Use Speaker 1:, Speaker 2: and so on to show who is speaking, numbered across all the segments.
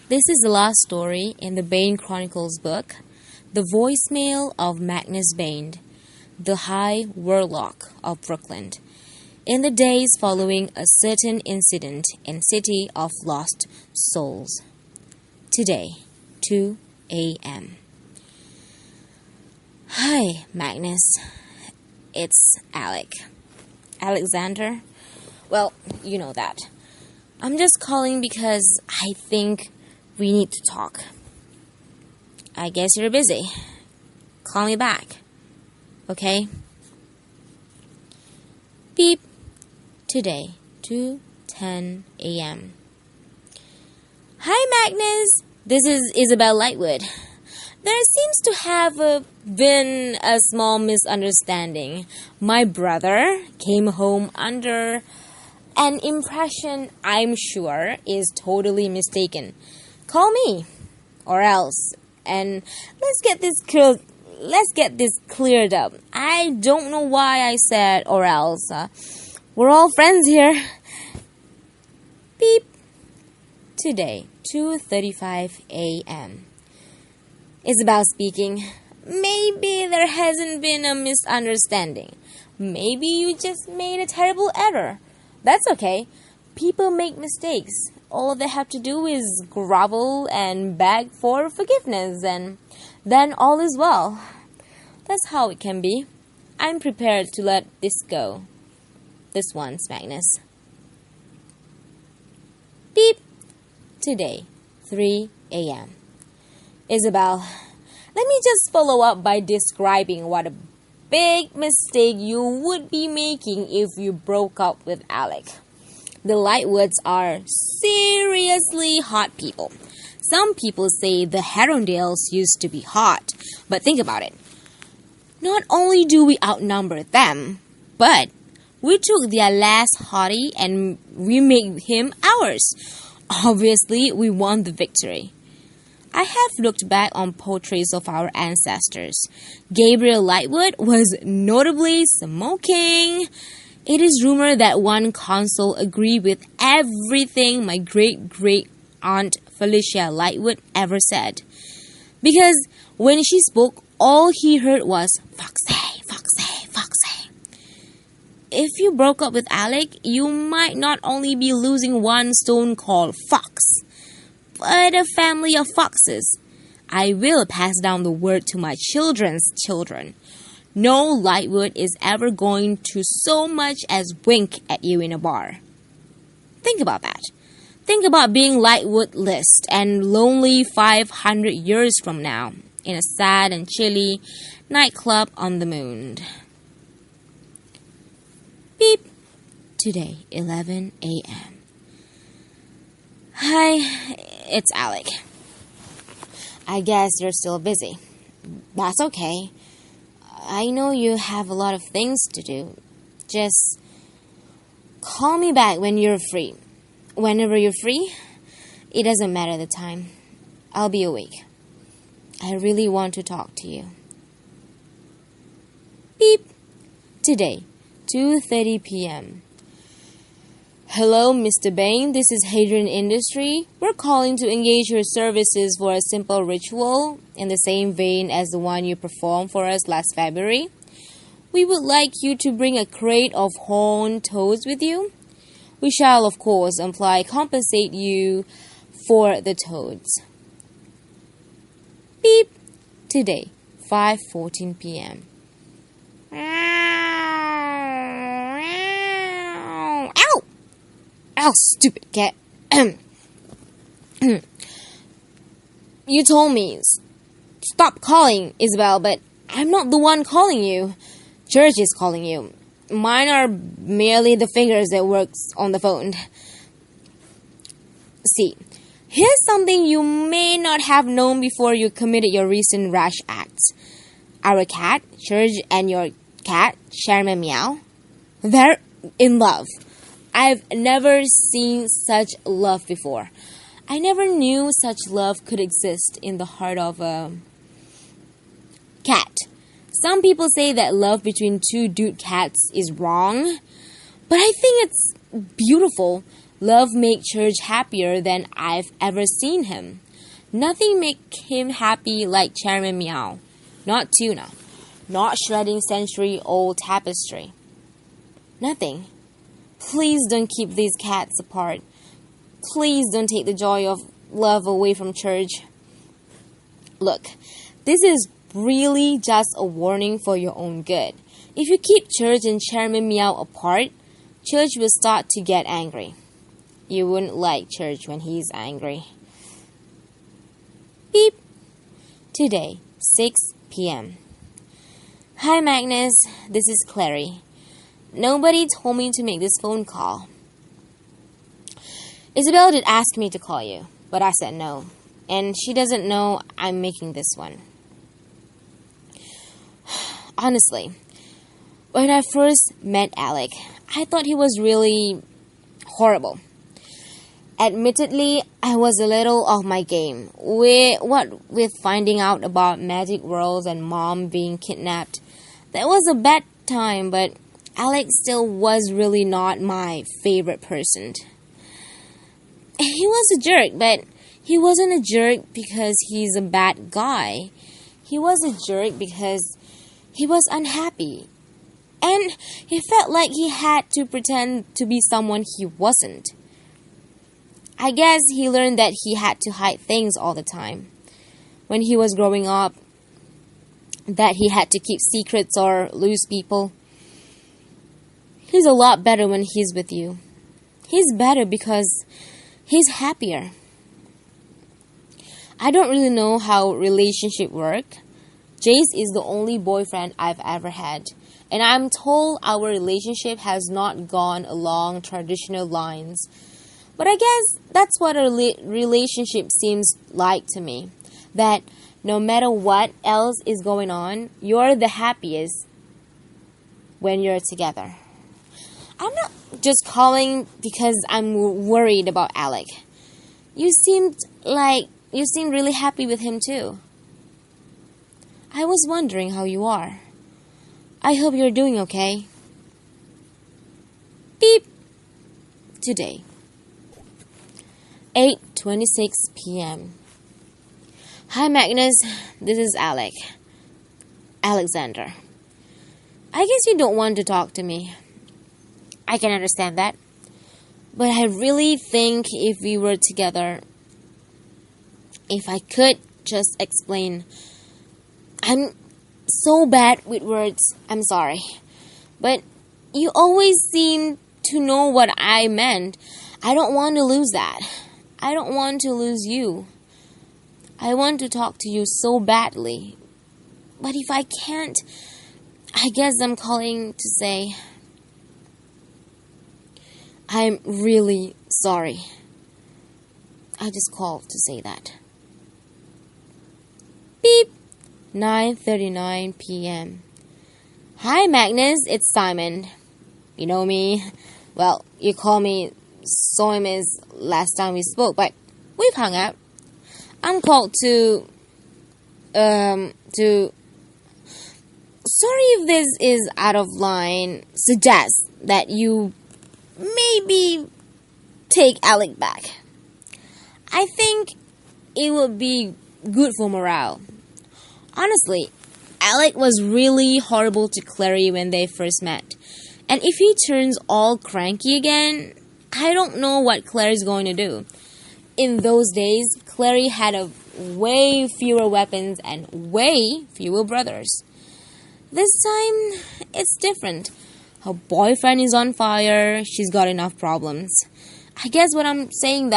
Speaker 1: This is the last story in the Bane Chronicles book, The Voicemail of Magnus Bane, the High Warlock of Brooklyn, in the days following a certain incident in City of Lost Souls. Today, 2 a.m. Hi, Magnus. It's Alexander. Well, you know that. I'm just calling because I think we need to talk. I guess you're busy. Call me back. Okay? Beep. Today, 2:10 a.m. Hi, Magnus. This is Isabel Lightwood. There seems to have been a small misunderstanding. My brother came home under an impression I'm sure is totally mistaken. Call me, or else, and let's get this cleared up. I don't know why I said or else. We're all friends here. Beep. Today, 2:35 a.m. Isabel speaking. Maybe there hasn't been a misunderstanding. Maybe you just made a terrible error. That's okay. People make mistakes. All they have to do is grovel and beg for forgiveness, and then all is well. That's how it can be. I'm prepared to let this go. This once, Magnus. Beep. Today, 3 a.m. Isabel, let me just follow up by describing what a big mistake you would be making if you broke up with Alec. The Lightwoods are seriously hot people. Some people say the Herondales used to be hot, but think about it. Not only do we outnumber them, but we took their last hottie and we made him ours. Obviously, we won the victory. I have looked back on portraits of our ancestors. Gabriel Lightwood was notably smoking. It is rumored that one consul agreed with everything my great-great-aunt Felicia Lightwood ever said. Because when she spoke, all he heard was, Foxy, Foxy, Foxy. If you broke up with Alec, you might not only be losing one stone called Fox, but a family of foxes. I will pass down the word to my children's children. No Lightwood is ever going to so much as wink at you in a bar. Think about that. Think about being Lightwood list and lonely 500 years from now in a sad and chilly nightclub on the moon. Beep. Today, 11 a.m. Hi, it's Alec. I guess you're still busy. That's okay. I know you have a lot of things to do. Just call me back when you're free. Whenever you're free, it doesn't matter the time. I'll be awake. I really want to talk to you. Beep. Today, 2:30 p.m. Hello, Mr. Bane. This is Hadrian Industry. We're calling to engage your services for a simple ritual in the same vein as the one you performed for us last February. We would like you to bring a crate of horned toads with you. We shall, of course, compensate you for the toads. Beep. Today, 5:14 p.m. Ow! Ow, stupid cat. You told me, stop calling, Isabel, but I'm not the one calling you. Church is calling you. Mine are merely the fingers that works on the phone. See, here's something you may not have known before you committed your recent rash acts. Our cat, Church, and your cat, Sherman Meow, they're in love. I've never seen such love before. I never knew such love could exist in the heart of a cat. Some people say that love between two dude cats is wrong, but I think it's beautiful. Love make church happier than I've ever seen him. Nothing make him happy like Chairman Meow. Not tuna. Not shredding century-old tapestry. Nothing. Please don't keep these cats apart. Please don't take the joy of love away from church. Look, this is really just a warning for your own good. If you keep church and Chairman Meow apart, church will start to get angry. You wouldn't like church when he's angry. Beep. Today, 6 p.m. Hi Magnus, this is Clary. Nobody told me to make this phone call. Isabel did ask me to call you, but I said no. And she doesn't know I'm making this one. Honestly, when I first met Alec, I thought he was really horrible. Admittedly, I was a little off my game. With finding out about magic worlds and mom being kidnapped. That was a bad time, but Alec still was really not my favorite person. He was a jerk, but he wasn't a jerk because he's a bad guy. He was a jerk because he was unhappy. And he felt like he had to pretend to be someone he wasn't. I guess he learned that he had to hide things all the time. When he was growing up, that he had to keep secrets or lose people. He's a lot better when he's with you. He's better because he's happier. I don't really know how relationships work. Jace is the only boyfriend I've ever had. And I'm told our relationship has not gone along traditional lines. But I guess that's what a relationship seems like to me. That no matter what else is going on, you're the happiest when you're together. I'm not just calling because I'm worried about Alec. You seem really happy with him too. I was wondering how you are. I hope you're doing okay. Beep. Today. 8:26 p.m. Hi Magnus, this is Alexander. I guess you don't want to talk to me. I can understand that. But I really think if we were together, if I could just explain. I'm so bad with words, I'm sorry. But you always seem to know what I meant. I don't want to lose that. I don't want to lose you. I want to talk to you so badly. But if I can't, I guess I'm calling to say I'm really sorry. I just called to say that. Beep. 9:39 p.m. Hi Magnus, it's Simon. You know me. Well, you call me Soimis last time we spoke, but we've hung out. I'm called to sorry if this is out of line, suggest that you maybe take Alec back. I think it would be good for morale. Honestly, Alec was really horrible to Clary when they first met. And if he turns all cranky again, I don't know what Clary's going to do. In those days, Clary had way fewer weapons and way fewer brothers. This time, it's different. Her boyfriend is on fire, she's got enough problems. I guess what I'm saying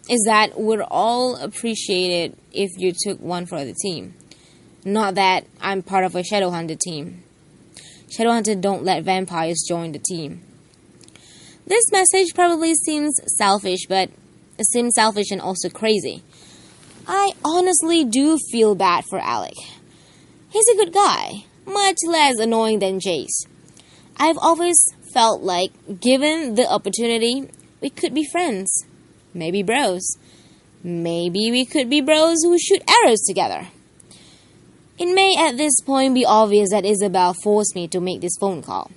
Speaker 1: is that we'd all appreciate it if you took one for the team. Not that I'm part of a Shadowhunter team. Shadowhunter don't let vampires join the team. This message probably seems selfish, but it seems selfish and also crazy. I honestly do feel bad for Alec. He's a good guy, much less annoying than Jace. I've always felt like, given the opportunity, we could be friends. Maybe bros. Maybe we could be bros who shoot arrows together. It may at this point be obvious that Isabel forced me to make this phone call.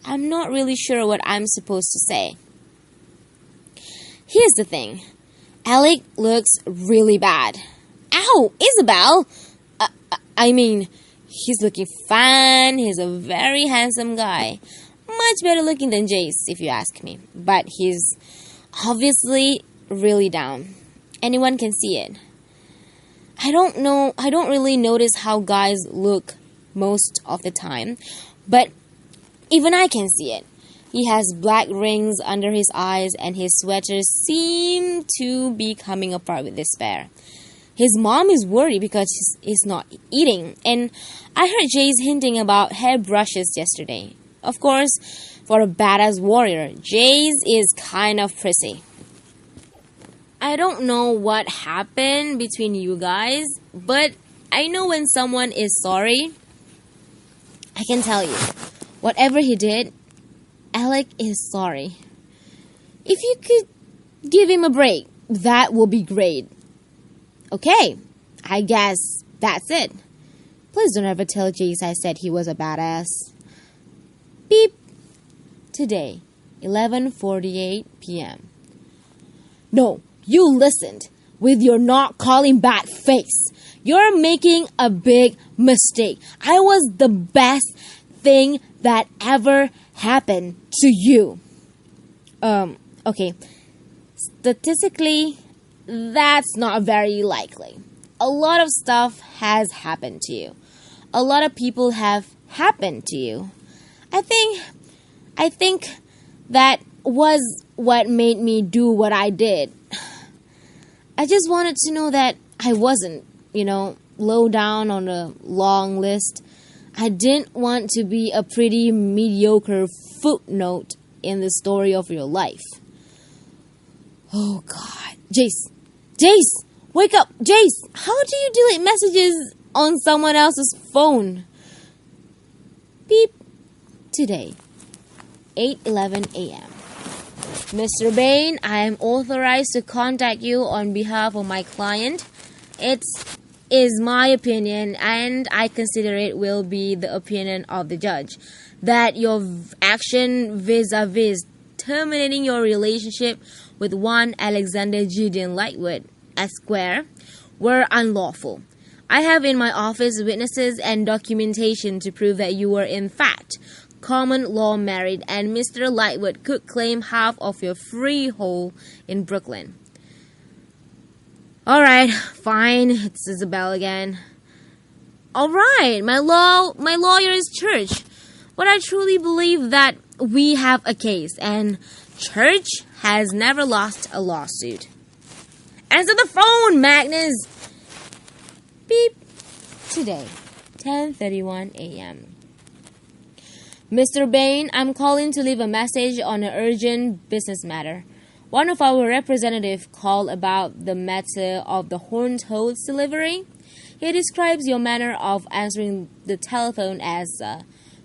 Speaker 1: I'm not really sure what I'm supposed to say. Here's the thing. Alec looks really bad. Ow, Isabel! I mean, he's looking fine. He's a very handsome guy. Much better looking than Jace, if you ask me. But he's obviously really down. Anyone can see it. I don't really notice how guys look most of the time, but even I can see it. He has black rings under his eyes and his sweaters seem to be coming apart with despair. His mom is worried because he's not eating, and I heard Jace hinting about hairbrushes yesterday. Of course, for a badass warrior, Jace is kind of prissy. I don't know what happened between you guys, but I know when someone is sorry. I can tell you, whatever he did, Alec is sorry. If you could give him a break, that will be great. Okay, I guess that's it. Please don't ever tell Jace I said he was a badass. Beep. Today, 11:48 p.m. No, you listened with your not calling back face. You're making a big mistake. I was the best thing that ever happened to you. Okay. Statistically, that's not very likely. A lot of stuff has happened to you. A lot of people have happened to you. I think that was what made me do what I did. I just wanted to know that I wasn't, low down on a long list. I didn't want to be a pretty mediocre footnote in the story of your life. Oh, God. Jace, wake up. Jace, how do you delete messages on someone else's phone? Beep. Today, 8:11 a.m. Mr. Bane, I am authorized to contact you on behalf of my client. It is my opinion, and I consider it will be the opinion of the judge, that your action vis-a-vis terminating your relationship with one Alexander Gideon Lightwood, Esquire, were unlawful. I have in my office witnesses and documentation to prove that you were in fact common law married, and Mr. Lightwood could claim half of your freehold in Brooklyn. Alright, fine, it's Isabel again. Alright, my lawyer is Church. But I truly believe that we have a case, and Church has never lost a lawsuit. Answer the phone, Magnus! Beep. Today, 10:31 a.m. Mr. Bane, I'm calling to leave a message on an urgent business matter. One of our representatives called about the matter of the horned toad's delivery. He describes your manner of answering the telephone as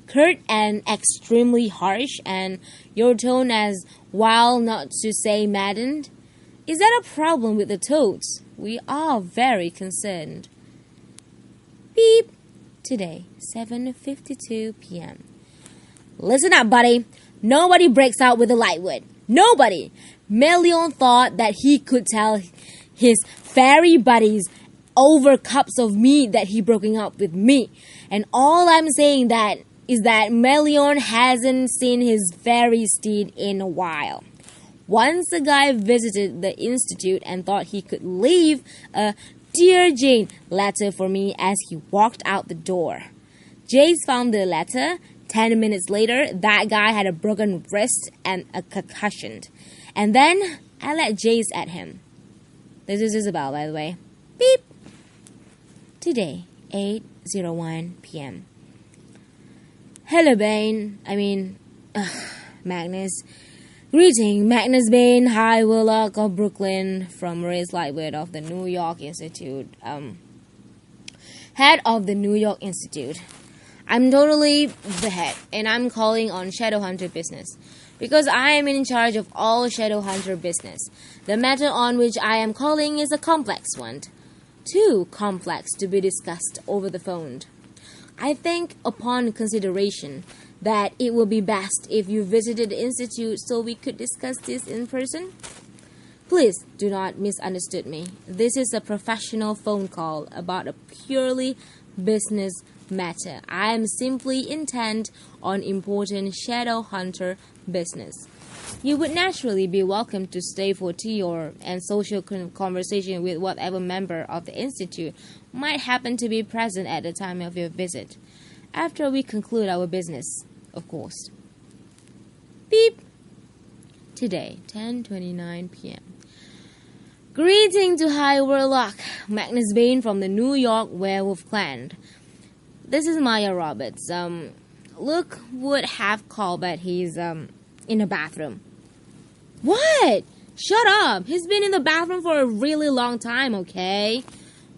Speaker 1: curt and extremely harsh, and your tone as wild, not to say maddened. Is that a problem with the toads? We are very concerned. Beep. Today, 7:52 p.m. Listen up, buddy. Nobody breaks out with a Lightwood. Nobody. Melion thought that he could tell his fairy buddies over cups of meat that he broken up with me. And all I'm saying that is that Melion hasn't seen his fairy steed in a while. Once the guy visited the institute and thought he could leave a Dear Jane letter for me as he walked out the door. Jace found the letter. 10 minutes later, that guy had a broken wrist and a concussion. And then I let Jace at him. This is Isabel, by the way. Beep. Today, 8:01 p.m. Hello, Bane. Magnus. Greeting, Magnus Bane, High Warlock of Brooklyn, from Maurice Lightwood of the New York Institute. Head of the New York Institute. I'm totally the head, and I'm calling on Shadowhunter business, because I am in charge of all Shadowhunter business. The matter on which I am calling is a complex one. Too complex to be discussed over the phone. I think, upon consideration, that it will be best if you visited the Institute so we could discuss this in person. Please do not misunderstand me. This is a professional phone call about a purely business matter. I am simply intent on important shadow hunter business. You would naturally be welcome to stay for tea or and social conversation with whatever member of the institute might happen to be present at the time of your visit. After we conclude our business, of course. Beep. Today, 10:29 p.m. Greeting to High Warlock, Magnus Bane from the New York Werewolf Clan. This is Maya Roberts. Luke would have called, but he's in the bathroom. What? Shut up! He's been in the bathroom for a really long time, okay?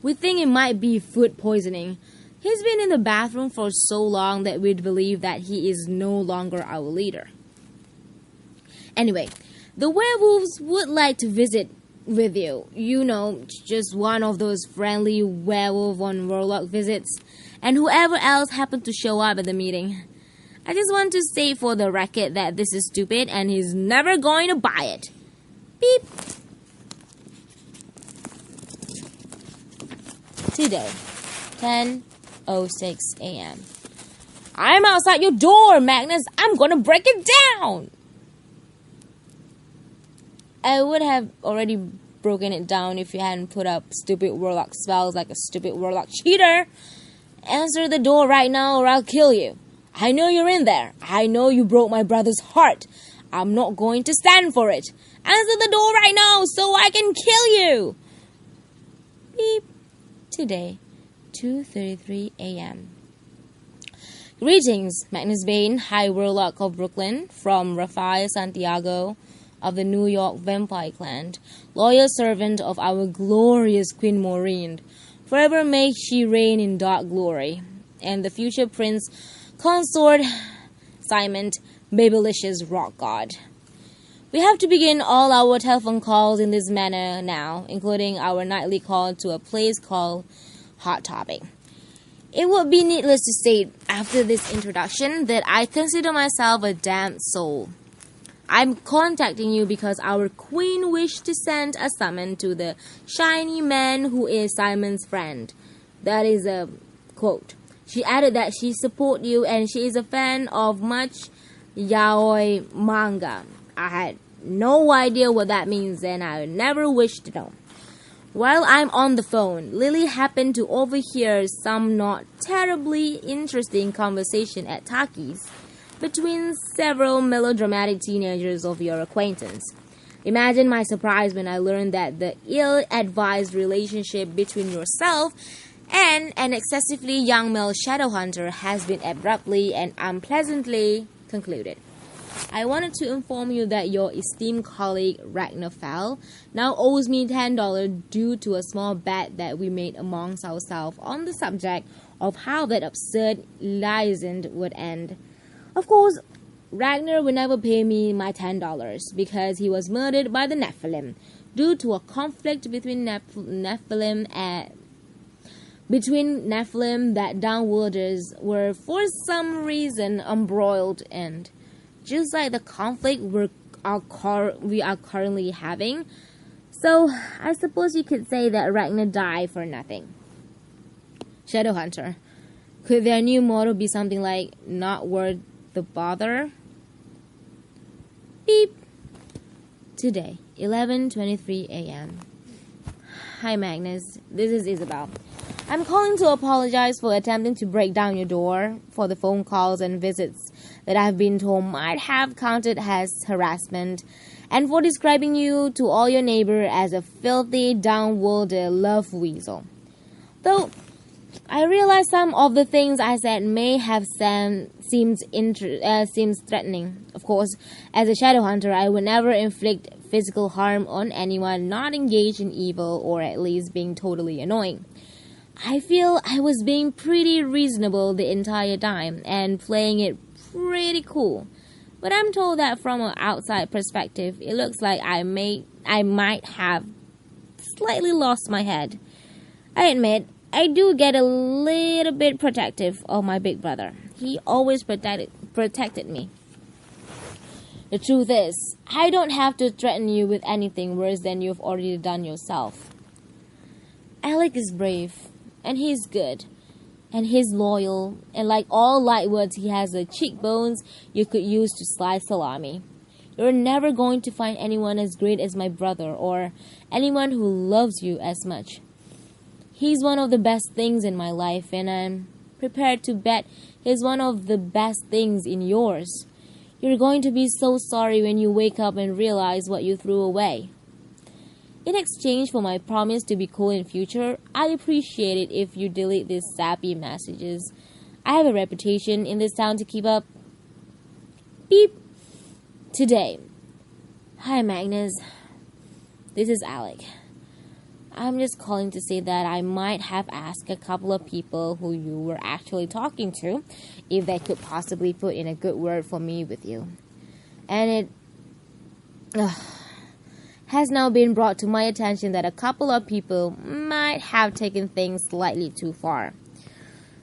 Speaker 1: We think it might be food poisoning. He's been in the bathroom for so long that we'd believe that he is no longer our leader. Anyway, the werewolves would like to visit with you. You know, just one of those friendly werewolf on warlock visits. And whoever else happened to show up at the meeting. I just want to say for the record that this is stupid and he's never going to buy it. Beep. Today, 10:06 a.m. I'm outside your door, Magnus. I'm gonna break it down. I would have already broken it down if you hadn't put up stupid warlock spells like a stupid warlock cheater. Answer the door right now or I'll kill you. I know you're in there. I know you broke my brother's heart. I'm not going to stand for it. Answer the door right now so I can kill you. Beep. Today, 2:33 a.m. Greetings, Magnus Bane, High Warlock of Brooklyn, from Rafael Santiago of the New York Vampire Clan, loyal servant of our glorious Queen Maureen. Forever may she reign in dark glory. And the future Prince Consort Simon, Babylicious Rock God. We have to begin all our telephone calls in this manner now, including our nightly call to a place called Hot Topic. It would be needless to state, after this introduction, that I consider myself a damned soul. I'm contacting you because our queen wished to send a summon to the shiny man who is Simon's friend. That is a quote. She added that she supports you and she is a fan of much yaoi manga. I had no idea what that means and I never wished to know. While I'm on the phone, Lily happened to overhear some not terribly interesting conversation at Taki's between several melodramatic teenagers of your acquaintance. Imagine my surprise when I learned that the ill-advised relationship between yourself and an excessively young male shadow hunter has been abruptly and unpleasantly concluded. I wanted to inform you that your esteemed colleague Ragnar Fell now owes me $10 due to a small bet that we made amongst ourselves on the subject of how that absurd liaison would end. Of course, Ragnar would never pay me my $10 because he was murdered by the Nephilim due to a conflict between Nephilim that downworlders were for some reason embroiled in. Just like the conflict we are currently having. So, I suppose you could say that Ragnar died for nothing. Shadowhunter. Could their new motto be something like, not worth the bother? Beep. Today, 11:23 a.m. Hi Magnus, this is Isabel. I'm calling to apologize for attempting to break down your door for the phone calls and visits that I've been told might have counted as harassment, and for describing you to all your neighbors as a filthy, downworlder love weasel. Though I realize some of the things I said may have seems threatening. Of course, as a shadow hunter, I would never inflict physical harm on anyone not engaged in evil or at least being totally annoying. I feel I was being pretty reasonable the entire time and playing it pretty cool. But I'm told that from an outside perspective, it looks like I might have slightly lost my head. I admit, I do get a little bit protective of my big brother. He always protected me. The truth is, I don't have to threaten you with anything worse than you've already done yourself. Alec is brave, and he's good, and he's loyal, and like all lightwoods, he has the cheekbones you could use to slice salami. You're never going to find anyone as great as my brother, or anyone who loves you as much. He's one of the best things in my life, and I'm prepared to bet he's one of the best things in yours. You're going to be so sorry when you wake up and realize what you threw away. In exchange for my promise to be cool in future, I'd appreciate it if you delete these sappy messages. I have a reputation in this town to keep up. Beep. Today. Hi, Magnus. This is Alec. I'm just calling to say that I might have asked a couple of people who you were actually talking to if they could possibly put in a good word for me with you. And it has now been brought to my attention that a couple of people might have taken things slightly too far.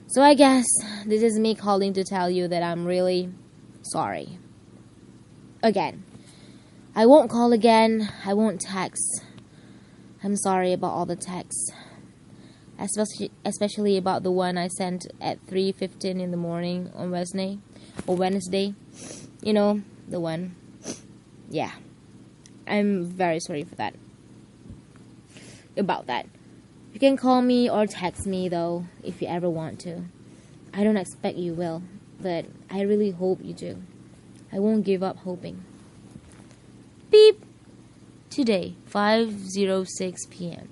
Speaker 1: So I guess this is me calling to tell you that I'm really sorry. Again. I won't call again. I won't text. I'm sorry about all the texts. Especially about the one I sent at 3:15 in the morning on Wednesday. You know, the one. Yeah. I'm very sorry for that. About that. You can call me or text me, though, if you ever want to. I don't expect you will, but I really hope you do. I won't give up hoping. Beep! Today, 5:06 p.m.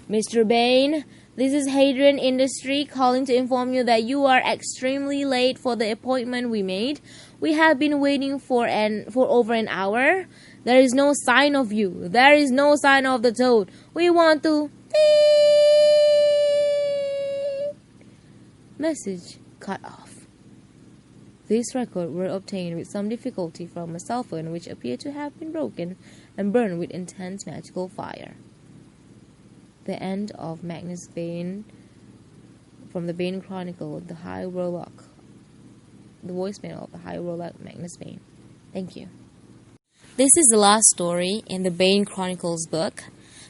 Speaker 1: Mr. Bane, this is Hadrian Industry calling to inform you that you are extremely late for the appointment we made. We have been waiting for over an hour. There is no sign of you. There is no sign of the toad. We want to... Message cut off. These records were obtained with some difficulty from a cell phone which appeared to have been broken and burned with intense magical fire. The end of Magnus Bane from the Bane Chronicle, the High Warlock. The voicemail of the High Warlock Magnus Bane. Thank you. This is the last story in the Bane Chronicles book,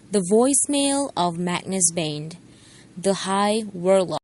Speaker 1: The Voicemail of Magnus Bane, the High Warlock.